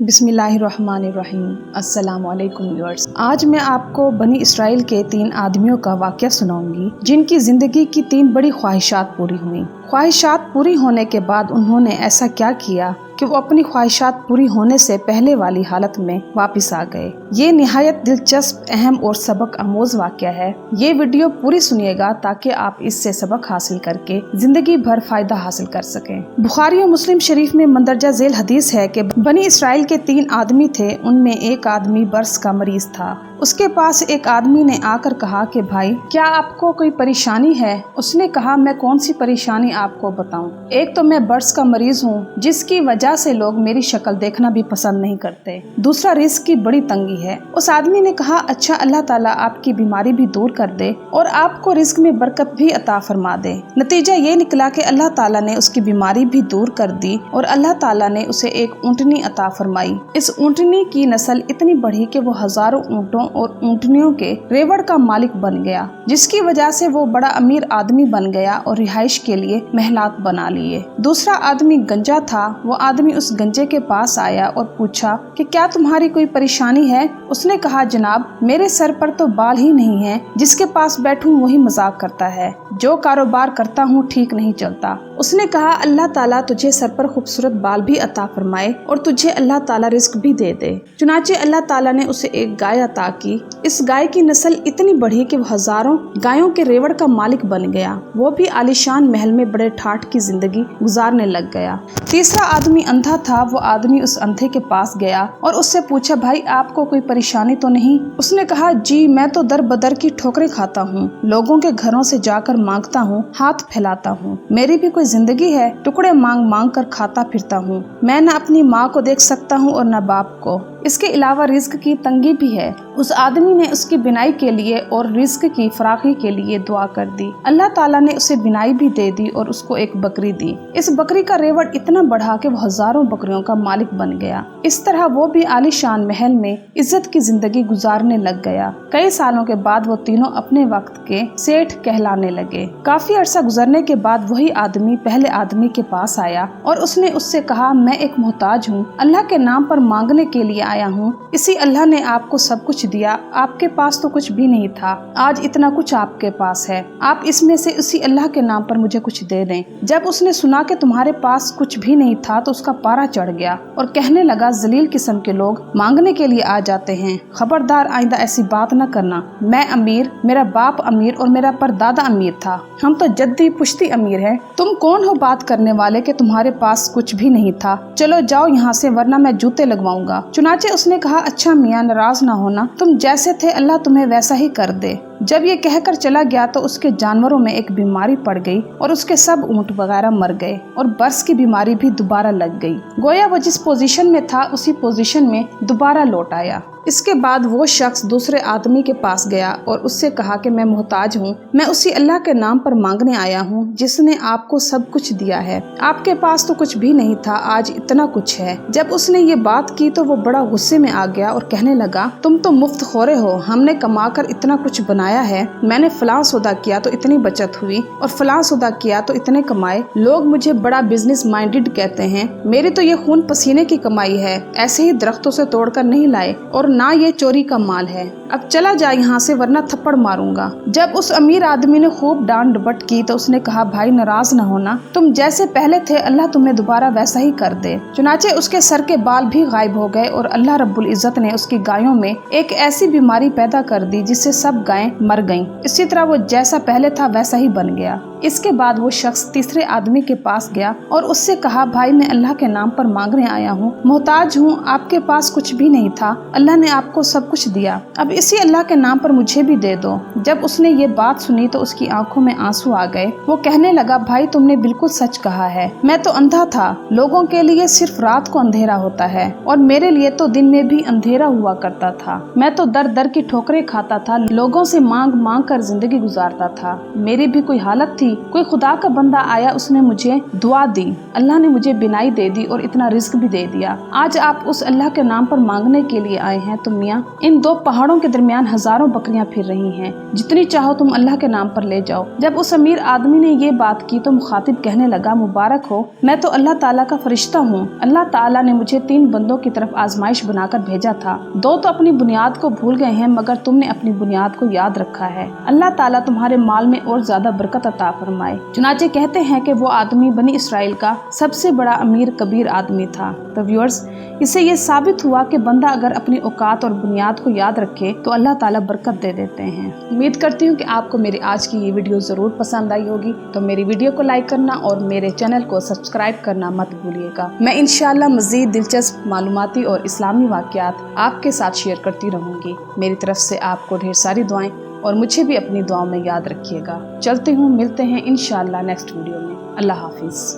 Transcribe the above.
बिस्मिल्लाहिर्रहमानिर्रहीम। अस्सलाम वालेकुम व्यूअर्स। आज मैं आपको बनी इसराइल के 3 आदमियों का वाक़या सुनाऊंगी जिनकी ज़िंदगी की 3 बड़ी ख्वाहिशात पूरी हुई। ख्वाहिशात पूरी होने के बाद उन्होंने ऐसा क्या किया कि वो अपनी ख्वाहिशात पूरी होने से पहले वाली हालत में वापस आ गए। ये निहायत दिलचस्प, अहम और सबक आमोज वाक़या है। ये वीडियो पूरी सुनिएगा ताकि आप इससे सबक हासिल करके जिंदगी भर फायदा हासिल कर सकें। बुखारी और मुस्लिम शरीफ में मंदरजा झेल हदीस है कि बनी इसराइल के 3 आदमी थे। उनमें एक आदमी बर्स का मरीज था। उसके पास एक आदमी ने आकर कहा कि भाई, क्या आपको कोई परेशानी है? उसने कहा, मैं कौन सी परेशानी आपको बताऊं? एक तो मैं बर्स का मरीज हूँ जिसकी वजह से लोग मेरी शक्ल देखना भी पसंद नहीं करते। दूसरा रिस्क की बड़ी तंगी है। उस आदमी ने कहा, अच्छा, अल्लाह ताला आपकी बीमारी भी दूर कर दे और आपको रिस्क में बरकत भी अता फरमा दे। नतीजा ये निकला कि अल्लाह ताला ने उसकी बीमारी भी दूर कर दी और अल्लाह ताला ने उसे एक ऊँटनी अता फरमाई। इस ऊँटनी की नस्ल इतनी बढ़ी कि वो हजारों ऊँटों और ऊँटनियों के रेवड़ का मालिक बन गया, जिसकी वजह से वो बड़ा अमीर आदमी बन गया और रिहाइश के लिए महलात बना लिए। दूसरा आदमी गंजा था। वो आदमी उस गंजे के पास आया और पूछा कि क्या तुम्हारी कोई परेशानी है? उसने कहा, जनाब, मेरे सर पर तो बाल ही नहीं है। जिसके पास बैठूं वही मजाक करता है। जो कारोबार करता हूँ ठीक नहीं चलता। उसने कहा, अल्लाह ताला तुझे सर पर खूबसूरत बाल भी अता फरमाए और तुझे अल्लाह ताला रिस्क भी दे दे। चुनाचे अल्लाह ताला ने उसे एक गाय अता की। इस गाय की नस्ल इतनी बढ़ी कि वो हजारों गायों के रेवड़ का मालिक बन गया। वो भी आलीशान महल में बड़े ठाठ की जिंदगी गुजारने लग गया। तीसरा आदमी अंधा था। वो आदमी उस अंधे के पास गया और उससे पूछा, भाई, आपको कोई परेशानी तो नहीं? उसने कहा, जी, मैं तो दर बदर की ठोकरें खाता हूँ, लोगों के घरों से जाकर मांगता हूँ, हाथ फैलाता हूँ। मेरी भी कोई जिंदगी है? टुकड़े मांग मांग कर खाता फिरता हूँ। मैं न अपनी माँ को देख सकता हूँ और न बाप को। इसके अलावा रिस्क की तंगी भी है। उस आदमी ने उसकी बिनाई के लिए और रिस्क की फराखी के लिए दुआ कर दी। अल्लाह ताला ने उसे बिनाई भी दे दी और उसको एक बकरी दी। इस बकरी का रेवड़ इतना बढ़ा कि वो हजारों बकरियों का मालिक बन गया। इस तरह वो भी आलीशान महल में इज्जत की जिंदगी गुजारने लग गया। कई सालों के बाद वो तीनों अपने वक्त के सेठ कहलाने लगे। काफी अरसा गुजरने के बाद वही आदमी पहले आदमी के पास आया और उसने उससे कहा, मैं एक मोहताज हूँ, अल्लाह के नाम पर मांगने के लिए आया हूँ। इसी अल्लाह ने आपको सब कुछ दिया। आपके पास तो कुछ भी नहीं था, आज इतना कुछ आपके पास है। आप इसमें से उसी अल्लाह के नाम पर मुझे कुछ दे दें। जब उसने सुना कि तुम्हारे पास कुछ भी नहीं था तो उसका पारा चढ़ गया और कहने लगा, जलील किस्म के लोग मांगने के लिए आ जाते हैं। खबरदार, आइंदा ऐसी बात न करना। मैं अमीर, मेरा बाप अमीर और मेरा परदादा अमीर था। हम तो जद्दी पुश्ती अमीर हैं। तुम कौन हो बात करने वाले कि तुम्हारे पास कुछ भी नहीं था? चलो जाओ यहाँ से, वरना मैं जूते लगवाऊंगा। चुनाचे उसने कहा, अच्छा मियाँ, नाराज ना होना, तुम जैसे थे अल्लाह तुम्हें वैसा ही कर दे। जब ये कहकर चला गया तो उसके जानवरों में एक बीमारी पड़ गई और उसके सब ऊँट वगैरह मर गए और बर्स की बीमारी भी दोबारा लग गई। गोया वो जिस पोजीशन में था उसी पोजीशन में दोबारा लौट आया। इसके बाद वो शख्स दूसरे आदमी के पास गया और उससे कहा कि मैं मोहताज हूँ, मैं उसी अल्लाह के नाम पर मांगने आया हूँ जिसने आपको सब कुछ दिया है। आपके पास तो कुछ भी नहीं था, आज इतना कुछ है। जब उसने ये बात की तो वो बड़ा गुस्से में आ गया और कहने लगा, तुम तो मुफ्त खोरे हो, हमने कमाकर इतना कुछ बनाया है। मैंने फलां सौदा किया तो इतनी बचत हुई और फलां सौदा किया तो इतने कमाए। लोग मुझे बड़ा बिजनेस माइंडेड कहते हैं। मेरी तो ये खून पसीने की कमाई है, ऐसे ही दरख्तों से तोड़कर नहीं लाए और ना ये चोरी का माल है। अब चला जा यहाँ से, वरना थप्पड़ मारूंगा। जब उस अमीर आदमी ने खूब डांट डपट की तो उसने कहा, भाई, नाराज न होना, तुम जैसे पहले थे अल्लाह तुम्हें दोबारा वैसा ही कर दे। चुनाचे उसके सर के बाल भी गायब हो गए और अल्लाह रब्बुल इज्जत ने उसकी गायों में एक ऐसी बीमारी पैदा कर दी जिससे सब गायें मर गईं। इसी तरह वो जैसा पहले था वैसा ही बन गया। इसके बाद वो शख्स तीसरे आदमी के पास गया और उससे कहा, भाई, मैं अल्लाह के नाम पर मांगने आया हूँ, मोहताज हूँ, आपके पास कुछ भी नहीं था, अल्लाह ने आपको सब कुछ दिया, अब इसी अल्लाह के नाम पर मुझे भी दे दो। जब उसने ये बात सुनी तो उसकी आंखों में आंसू आ गए। वो कहने लगा, भाई, तुमने बिल्कुल सच कहा है। मैं तो अंधा था। लोगों के लिए सिर्फ रात को अंधेरा होता है और मेरे लिए तो दिन में भी अंधेरा हुआ करता था। मैं तो दर दर की ठोकरें खाता था, लोगों से मांग मांग कर जिंदगी गुजारता था। मेरी भी कोई हालत थी कभी कोई खुदा का बंदा आया, उसने मुझे दुआ दी, अल्लाह ने मुझे बिनाई दे दी और इतना रिस्क भी दे दिया। आज आप उस अल्लाह के नाम पर मांगने के लिए आए हैं। तो मियाँ, इन दो पहाड़ों के दरमियान हजारों बकरियां फिर रही हैं, जितनी चाहो तुम अल्लाह के नाम पर ले जाओ। जब उस अमीर आदमी ने ये बात की तो मुखातिब कहने लगा, मुबारक हो, मैं तो अल्लाह ताला का फरिश्ता हूँ। अल्लाह ताला ने मुझे 3 बंदों की तरफ आजमाइश बनाकर भेजा था। 2 तो अपनी बुनियाद को भूल गए हैं, मगर तुमने अपनी बुनियाद को याद रखा है। अल्लाह ताला तुम्हारे माल में और ज्यादा बरकत अता फरमाए। चुनाचे कहते हैं कि वो आदमी बनी इसराइल का सबसे बड़ा अमीर कबीर आदमी था। तो व्यूअर्स, इससे ये साबित हुआ कि बंदा अगर अपनी औकात और बुनियाद को याद रखे तो अल्लाह ताला बरकत दे देते हैं। उम्मीद करती हूँ कि आपको मेरी आज की ये वीडियो जरूर पसंद आई होगी। तो मेरी वीडियो को लाइक करना और मेरे चैनल को सब्सक्राइब करना मत भूलिएगा। मैं इंशाअल्लाह मज़ीद दिलचस्प मालूमाती और इस्लामी वाक़यात आपके साथ शेयर करती रहूँगी। मेरी तरफ से आपको ढेर सारी दुआएं और मुझे भी अपनी दुआओं में याद रखिएगा। चलती हूँ, मिलते हैं इंशाअल्लाह नेक्स्ट वीडियो में। अल्लाह हाफिज़।